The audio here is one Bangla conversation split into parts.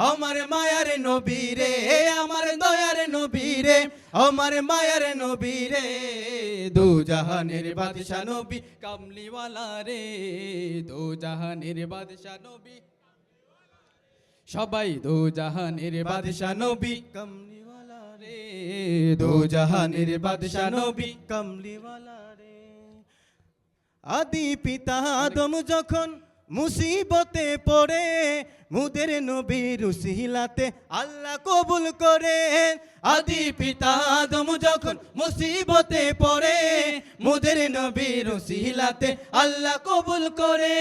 আমার মায়ার নবী রে আমার দয়ার নবী রে আমার মায়ার নবী রে দু জাহানের বাদশা নবী কামলিওয়ালা রে দু জাহানের বাদশা নবী সবাই দু জাহানের বাদশা নবী কামলিওয়ালা রে দু জাহানের বাদশা নবী কামলিওয়ালা রে আদি পিতা আদম যখন মুসিবতে পড়ে মুদের নবীর উসিলাতে আল্লাহ কবুল করে আদি পিতা আদম যখন মুসিবতে পড়ে মুদের নবীর উসিলাতে আল্লাহ কবুল করে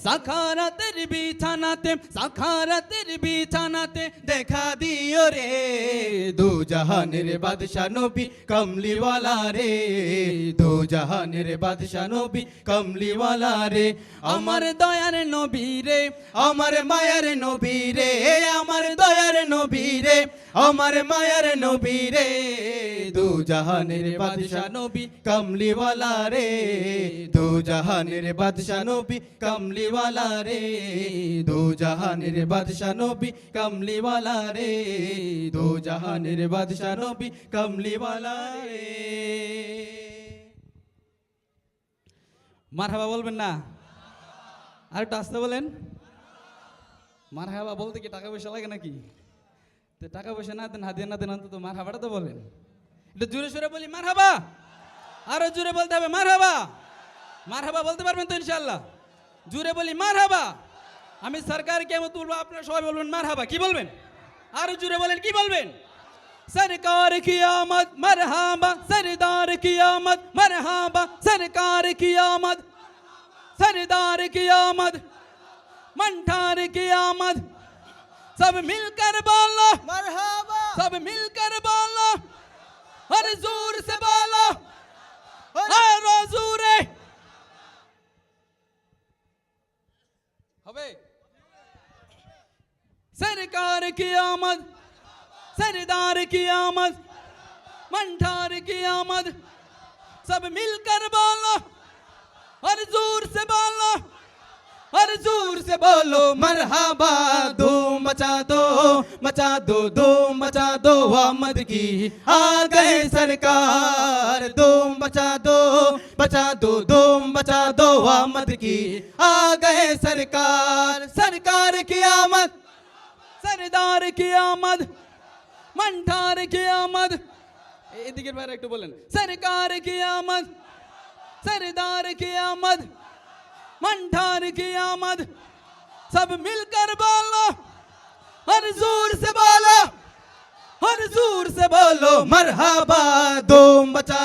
সাখারাতের বিছানাতে দেখা দিও রে দু জাহানের বাদশা নবী কমলিওয়ালা রে দু জাহানের বাদশা নবী কমলিওয়ালা রে আমার দয়ার নবী রে আমার মায়ার নবী রে আমার দয়ার নবী রে আমার মায়ার নবী রে দু জাহানের বাদশা নবী কমলিওয়ালা রে দু জাহানের বাদশা নবী কমলিওয়ালা রে দু জাহানের বাদশা নবী কমলিওয়ালা রে দু জাহানের বাদশা নবী কমলিওয়ালা রে মারহাবা বলবেন না আর একটু আসতে বলেন মারহাবা বলতে কি টাকা পয়সা লাগে নাকি তো টাকা পয়সা না দেন হাদিয়া না দেন অন্তত মারহাবাটা তো বলেন একটু জোরে সোরে বলি মারহাবা আরো জোরে বলতে হবে মারহাবা মারহাবা বলতে পারবেন তো ইনশাআল্লাহ জোরে বলি মারহাবা আমি সরকার কিয়ামত বলবো আপনারা সবাই বলবেন মারহাবা কি বলবেন আরো জোরে বলেন কি বলবেন सरकार की आमद मरहबा सरदार की आमद मरहबा सरकार की आमद सरदार की आमद मंठार की आमद सब मिलकर बोलो मरहबा सब मिलकर बोलो हर जोर से बोलो हर जोरे हवे सरकार की आमद सरदार की आमद मंठार की आमद सब मिलकर बोलो हर जोर से बोलो हर जोर से बोलो मरहबा धूम मचा दो धूम मचा दो आमद की आ गए सरकार धूम मचा दो धूम मचा दो आमद की आ गए सरकार सरकार की आमद सरदार की आमद मंठार की आमद এদিকের বাইরে একটু বলেন सरकार की आमद सरदार की आमद मंठार की आमद सब मिलकर बोलो हर जोर से बोलो हर जोर से बोलो मरहबा धूम मचा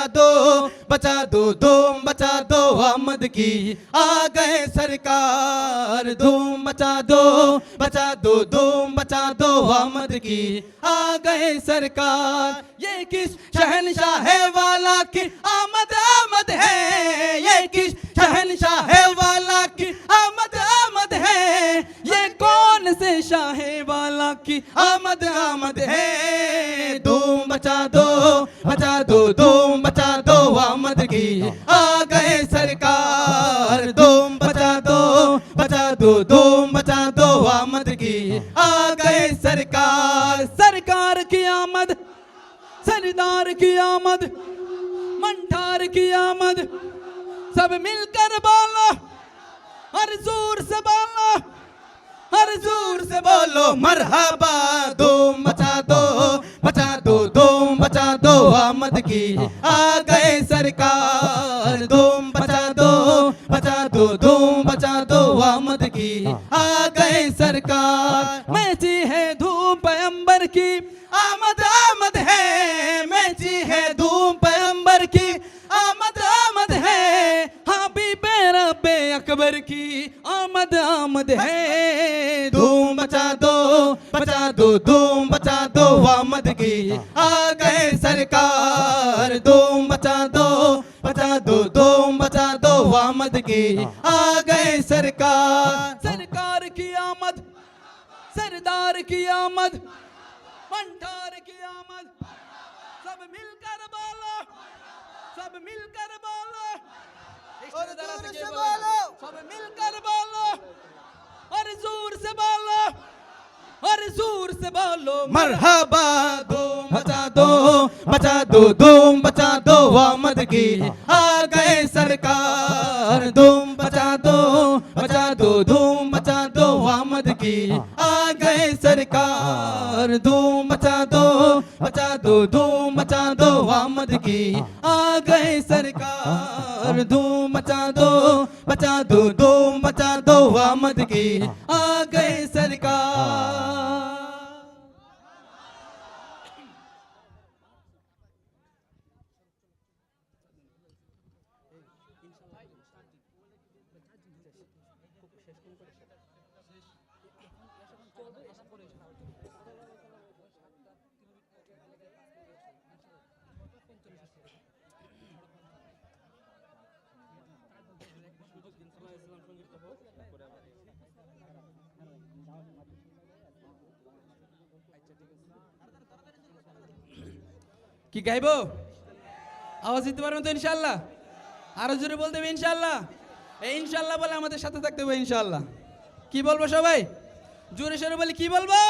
दो धूम मचा दो आमद की आ गए सरकार धूम मचा दो धूम मचा दो आमद की आ गए सरकार ये किस शहनशाह वाला की आमद आमद है ये किस शहनशाह वाला की आमद आमद है ये कौन से शाह वाला की आमद आमद है धूम मचा दो धूम मचा दो आमद की आ गए सरकार धूम मचा दो धूम मचा दो आमद की आ गए सरकार सरकार की आमद सरदार की आमद मंठार की आमद सब मिलकर बोलो हर जोर से बोलो हर जोर से बोलो मरहबा धूम मचा दो धूम मचा दो आमद की आ गए सरकार धूम मचा दो धूम मचा दो आमद की आ गए सरकार मैची है धूम पैगंबर की आमद आमद है मैची है धूम पैगंबर की आमद आमद है हबीबे रब्बे अकबर की आमद आमद है धूम मचा दो धूम मचा दो आमद की आ गए सरकार धूम मचा दो धूम मचा दो आमद की आ गए सरकार सरकार की आमद सरदार की आमद मंठार की आमद सब मिलकर बोलो सब मिलकर बोलो सब मिलकर बोलो और जोर से बोलो और जोर से बोलो मरहबा धूम मचा दो धूम मचा दो आमद की आ गए सरकार धूम मचा दो धूम मचा दो आमद की आ गए सरकार धूम मचा दो धूम मचा दो आमद की आ गए सरकार धूम मचा दो धूम मचा दो आमद की आ गए सरकार। কি গাইবো? আওয়াজ দিতে পারবেন তো ইনশাআল্লাহ? আরো জোরে বলতে হবে ইনশাআল্লাহ। এই ইনশাআল্লাহ বলে আমাদের সাথে থাকতে হবে ইনশাআল্লাহ। কি বলবো সবাই? জোরে সোরে বলি কি বলবো?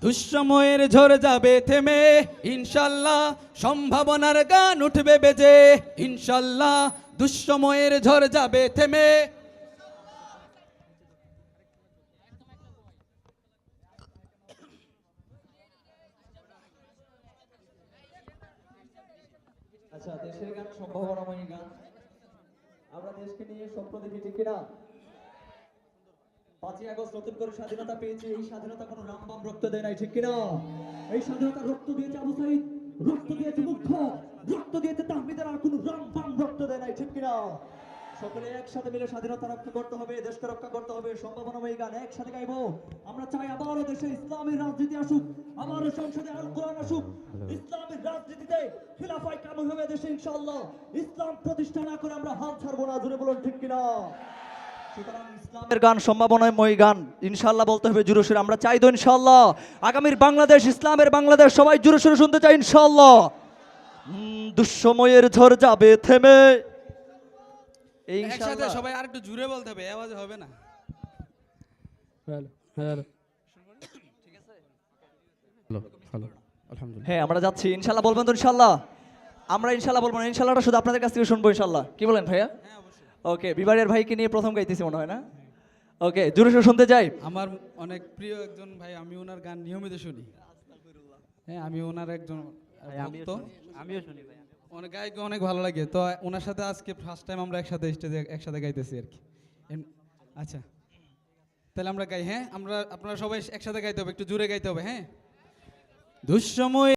দুঃসময়ের ঝড় যাবে থেমে ইনশাআল্লাহ, সম্ভাবনার গান উঠবে বেজে ইনশাআল্লাহ। দুঃসময়ের ঝড় যাবে থেমে। আচ্ছা, দেশের গান সম্ভাবনাময়ী গান। আমরা দেশকে নিয়ে স্বপ্ন দেখি, ঠিক কিনা? 5ই আগস্ট নতুন করে স্বাধীনতা পেয়েছি। এই স্বাধীনতা কোনো রামবাম রক্ত দেয় নাই, ঠিক কিনা? এই স্বাধীনতা রক্ত দিয়েছে আবু সাইদ, রক্ত দিয়েছে মুগ্ধ, রক্ত দিয়েছে তাহমিদের, আর কোনো রামবাম রক্ত দেয় নাই, ঠিক কিনা? সকলে একসাথে মিলে স্বাধীনতা রক্ষা করতে হবে, দেশকে রক্ষা করতে হবে। সম্ভাবনাময়ী গান একসাথে গাইবো। আমরা চাই আবারও দেশে ইসলামের রাজনীতি আসুক, আবারও সংসদে আল কোরআন আসুক, ইসলামের রাজনীতিতে খিলাফায়ে কায়েম হবে দেশে ইনশাআল্লাহ। ইসলাম প্রতিষ্ঠা না করে আমরা হাল ছাড়বো না, জোরে বলুন ঠিক কিনা? সুতরাং ইসলামের গান সম্ভাবনাময় গান ইনশাআল্লাহ বলতে হবে জোরে সোরে। আমরা চাই তো ইনশাআল্লাহ আগামীর বাংলাদেশ, ইসলামের বাংলাদেশ সবাই জোরে সোরে শুনতে চাই ইনশাআল্লাহ। দুঃসময়ের ঝড় যাবে থেমে। এই একসাথে ইনশাআল্লাহ সবাই আরেকটু জোরে বলতে হবে, আওয়াজ হবে না। হ্যাঁ, আমরা যাচ্ছি ইনশাআল্লাহ। বলবেন তো ইনশাআল্লাহ? আমরা ইনশাআল্লাহ বলবো না, ইনশাআল্লাহটা শুধু আপনাদের কাছ থেকে শুনবো ইনশাআল্লাহ। কি বলেন ভাইয়া? ওকে, বিবারের ভাইকে নিয়ে প্রথম গাইতেছি মনে হয় না? ওকে, জোরে সোরে শুনতে চাই। আমার অনেক প্রিয় একজন ভাই, আমি ওনার গান নিয়মিত শুনি। হ্যাঁ, আমি ওনার একজন ভক্ত। আমিও শুনি ভাই। অনেক গায়ক অনেক ভালো লাগে, তো ওনার সাথে আজকে ফার্স্ট টাইম আমরা একসাথে স্টেজে একসাথে গাইতেছি আর কি। আচ্ছা, তাহলে আমরা গাই। হ্যাঁ, আপনারা সবাই একসাথে গাইতে হবে, একটু জোরে গাইতে হবে। হ্যাঁ, দুঃসময়